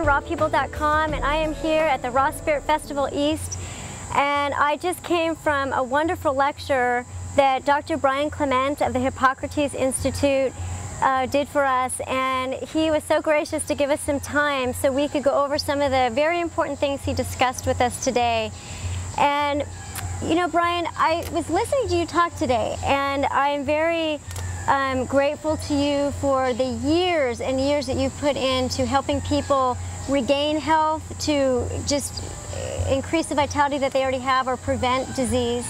rawpeople.com, and I am here at the Raw Spirit Festival East, and I just came from a wonderful lecture that Dr. Brian Clement of the Hippocrates Institute did for us, and he was so gracious to give us some time so we could go over some of the very important things he discussed with us today. And you know, Brian, I was listening to you talk today, and I am very grateful to you for the years and years that you've put into helping people regain health, to just increase the vitality that they already have or prevent disease.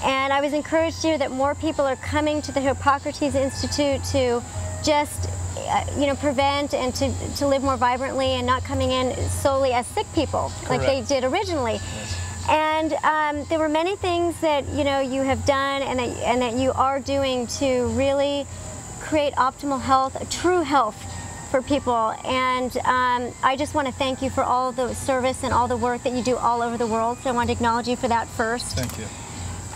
And I was encouraged to hear that more people are coming to the Hippocrates Institute to just prevent and to live more vibrantly, and not coming in solely as sick people. Correct. Like they did originally. Yes. And there were many things that you have done and that you are doing to really create optimal health, true health for people. And I just want to thank you for all the service and all the work that you do all over the world. So I want to acknowledge you for that first. Thank you.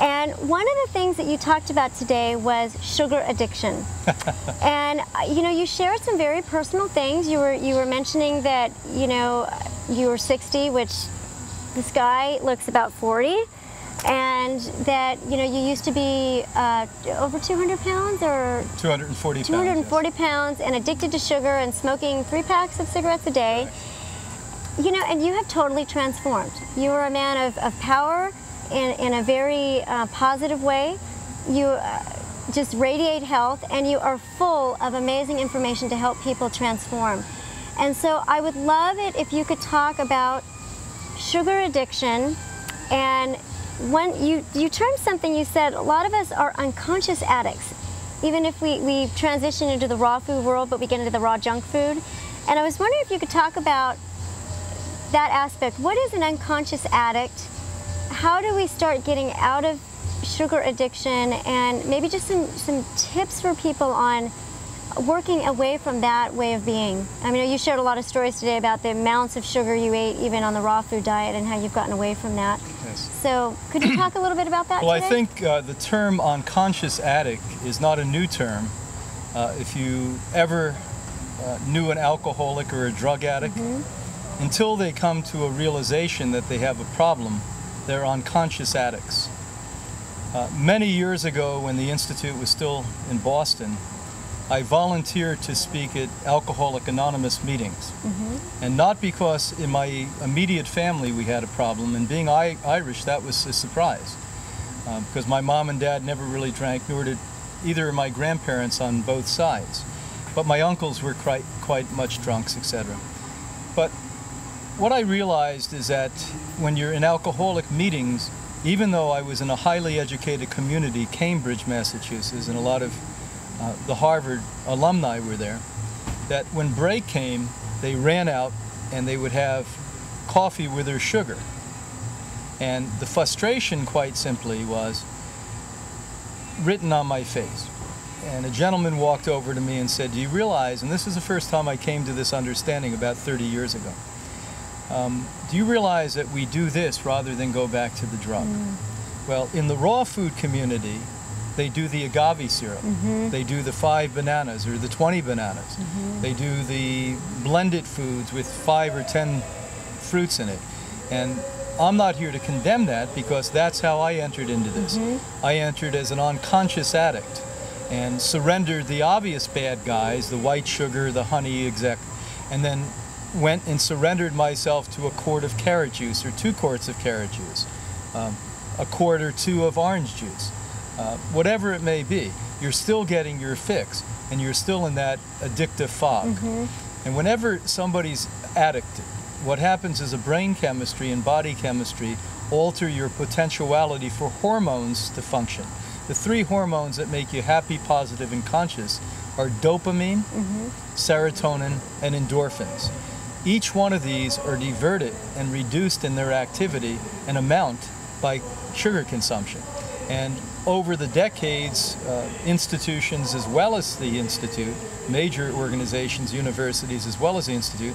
And one of the things that you talked about today was sugar addiction. And you shared some very personal things. You were mentioning that you were 60, which this guy looks about 40, and that you used to be over 200 pounds or 240 240 pounds, and addicted to sugar and smoking 3 packs of cigarettes a day. Right. And you have totally transformed. You are a man of power in a very positive way. You just radiate health, and you are full of amazing information to help people transform. And so I would love it if you could talk about sugar addiction. And when you termed something, you said a lot of us are unconscious addicts, even if we transition into the raw food world, but we get into the raw junk food. And I was wondering if you could talk about that aspect. What is an unconscious addict? How do we start getting out of sugar addiction, and maybe just some tips for people on working away from that way of being? I mean, you shared a lot of stories today about the amounts of sugar you ate even on the raw food diet, and how you've gotten away from that. Yes. So could you talk a little bit about that Well, today? I think the term unconscious addict is not a new term. If you ever knew an alcoholic or a drug addict, until they come to a realization that they have a problem, they're unconscious addicts. Many years ago, when the Institute was still in Boston, I volunteered to speak at Alcoholic Anonymous meetings. And not because in my immediate family we had a problem, and being Irish, that was a surprise. Because my mom and dad never really drank, nor did either of my grandparents on both sides. But my uncles were quite much drunks, etc. But what I realized is that when you're in alcoholic meetings, even though I was in a highly educated community, Cambridge, Massachusetts, and a lot of the Harvard alumni were there, that when break came, they ran out and they would have coffee with their sugar. And the frustration, quite simply, was written on my face. And a gentleman walked over to me and said, "Do you realize," and this is the first time I came to this understanding about 30 years ago, "do you realize that we do this rather than go back to the drug?" Well, in the raw food community, they do the agave syrup. They do the 5 bananas or the 20 bananas. They do the blended foods with 5 or 10 fruits in it. And I'm not here to condemn that, because that's how I entered into this. I entered as an unconscious addict and surrendered the obvious bad guys, the white sugar, the honey, and then went and surrendered myself to a quart of carrot juice or 2 quarts of carrot juice, a quart or 2 of orange juice. Whatever it may be, you're still getting your fix, and you're still in that addictive fog. And whenever somebody's addicted, what happens is a brain chemistry and body chemistry alter your potentiality for hormones to function. The 3 hormones that make you happy, positive, and conscious are dopamine, serotonin, and endorphins. Each one of these are diverted and reduced in their activity and amount by sugar consumption. And over the decades, institutions as well as the Institute, major organizations, universities as well as the Institute,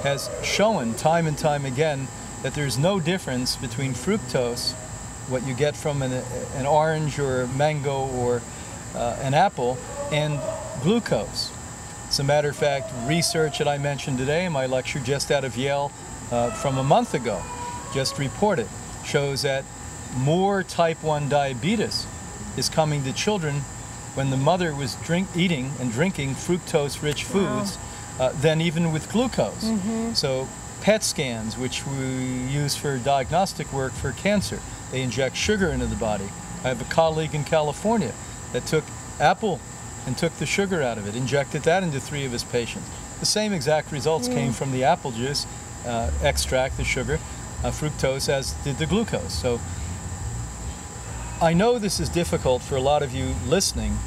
has shown time and time again that there's no difference between fructose, what you get from an orange or a mango or an apple, and glucose. As a matter of fact, research that I mentioned today in my lecture just out of Yale from a month ago, just reported, shows that more type 1 diabetes is coming to children when the mother was eating and drinking fructose-rich foods than even with glucose. So PET scans, which we use for diagnostic work for cancer, they inject sugar into the body. I have a colleague in California that took apple and took the sugar out of it, injected that into 3 of his patients. The same exact results came from the apple juice extract, the sugar, fructose, as did the glucose. So I know this is difficult for a lot of you listening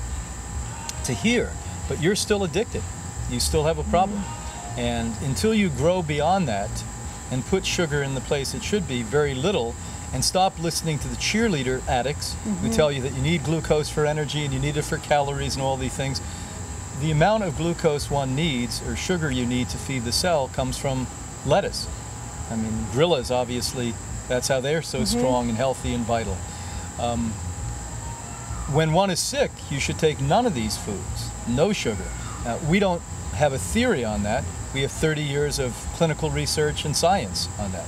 to hear, but you're still addicted. You still have a problem. And until you grow beyond that and put sugar in the place it should be, very little, and stop listening to the cheerleader addicts who tell you that you need glucose for energy and you need it for calories and all these things. The amount of glucose one needs, or sugar you need to feed the cell, comes from lettuce. I mean, gorillas, obviously, that's how they're so strong and healthy and vital. When one is sick, you should take none of these foods, no sugar. We don't have a theory on that. We have 30 years of clinical research and science on that.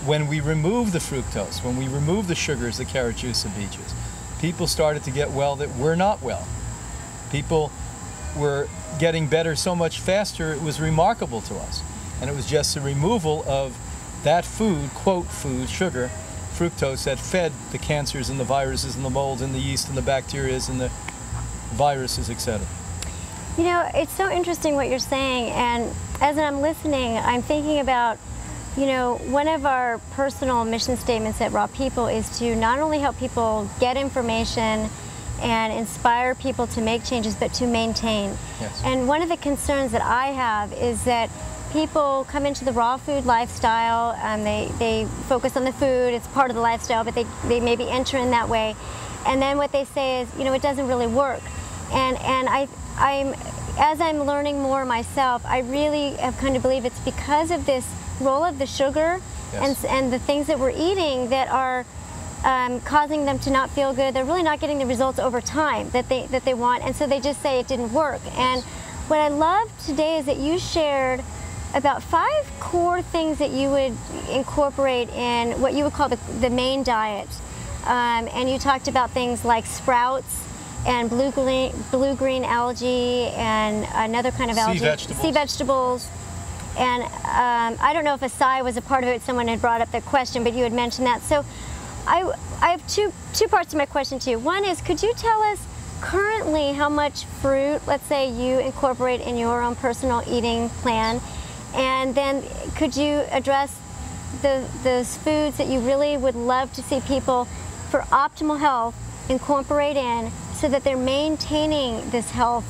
When we remove the fructose, when we remove the sugars that carrot juice and beet juice, people started to get well that were not well. People were getting better so much faster, it was remarkable to us. And it was just the removal of that food, quote food, sugar, fructose, that fed the cancers and the viruses and the molds and the yeast and the bacteria and the viruses, etc. You know, it's so interesting what you're saying, and as I'm listening, I'm thinking about, you know, one of our personal mission statements at Raw People is to not only help people get information and inspire people to make changes, but to maintain. Yes. And one of the concerns that I have is that people come into the raw food lifestyle, and they focus on the food, it's part of the lifestyle, but they maybe enter in that way. And then what they say is, you know, it doesn't really work. And as I'm learning more myself, I really have come to believe it's because of this role of the sugar and the things that we're eating that are causing them to not feel good. They're really not getting the results over time that they want, and so they just say it didn't work. And what I love today is that you shared about 5 core things that you would incorporate in what you would call the main diet. And you talked about things like sprouts and blue-green algae and another kind of algae. Sea vegetables. And I don't know if acai was a part of it. Someone had brought up the question, but you had mentioned that. So I have two parts to my question to you. One is, could you tell us currently how much fruit, let's say, you incorporate in your own personal eating plan? And then could you address those foods that you really would love to see people, for optimal health, incorporate in so that they're maintaining this health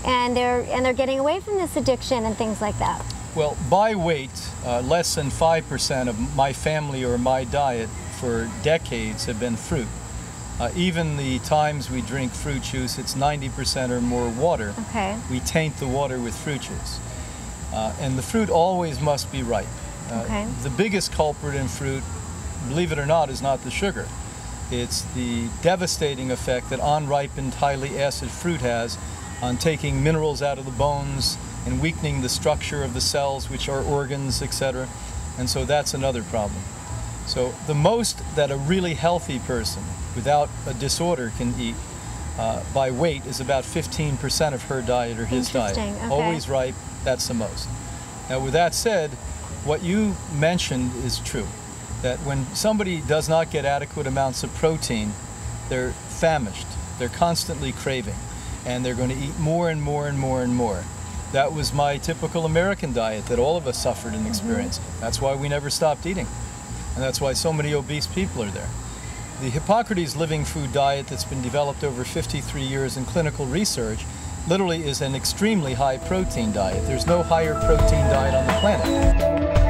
and they're getting away from this addiction and things like that? Well, by weight, less than 5% of my family or my diet for decades have been fruit. Even the times we drink fruit juice, it's 90% or more water. Okay. We taint the water with fruit juice. And the fruit always must be ripe. Okay. The biggest culprit in fruit, believe it or not, is not the sugar. It's the devastating effect that unripened, highly acid fruit has on taking minerals out of the bones and weakening the structure of the cells, which are organs, etc. And so that's another problem. So the most that a really healthy person without a disorder can eat by weight is about 15% of her diet or his diet. Okay. Always ripe, that's the most. Now with that said, what you mentioned is true. That when somebody does not get adequate amounts of protein, they're famished, they're constantly craving, and they're going to eat more and more and more and more. That was my typical American diet that all of us suffered and experienced. That's why we never stopped eating. And that's why so many obese people are there. The Hippocrates living food diet that's been developed over 53 years in clinical research literally is an extremely high protein diet. There's no higher protein diet on the planet.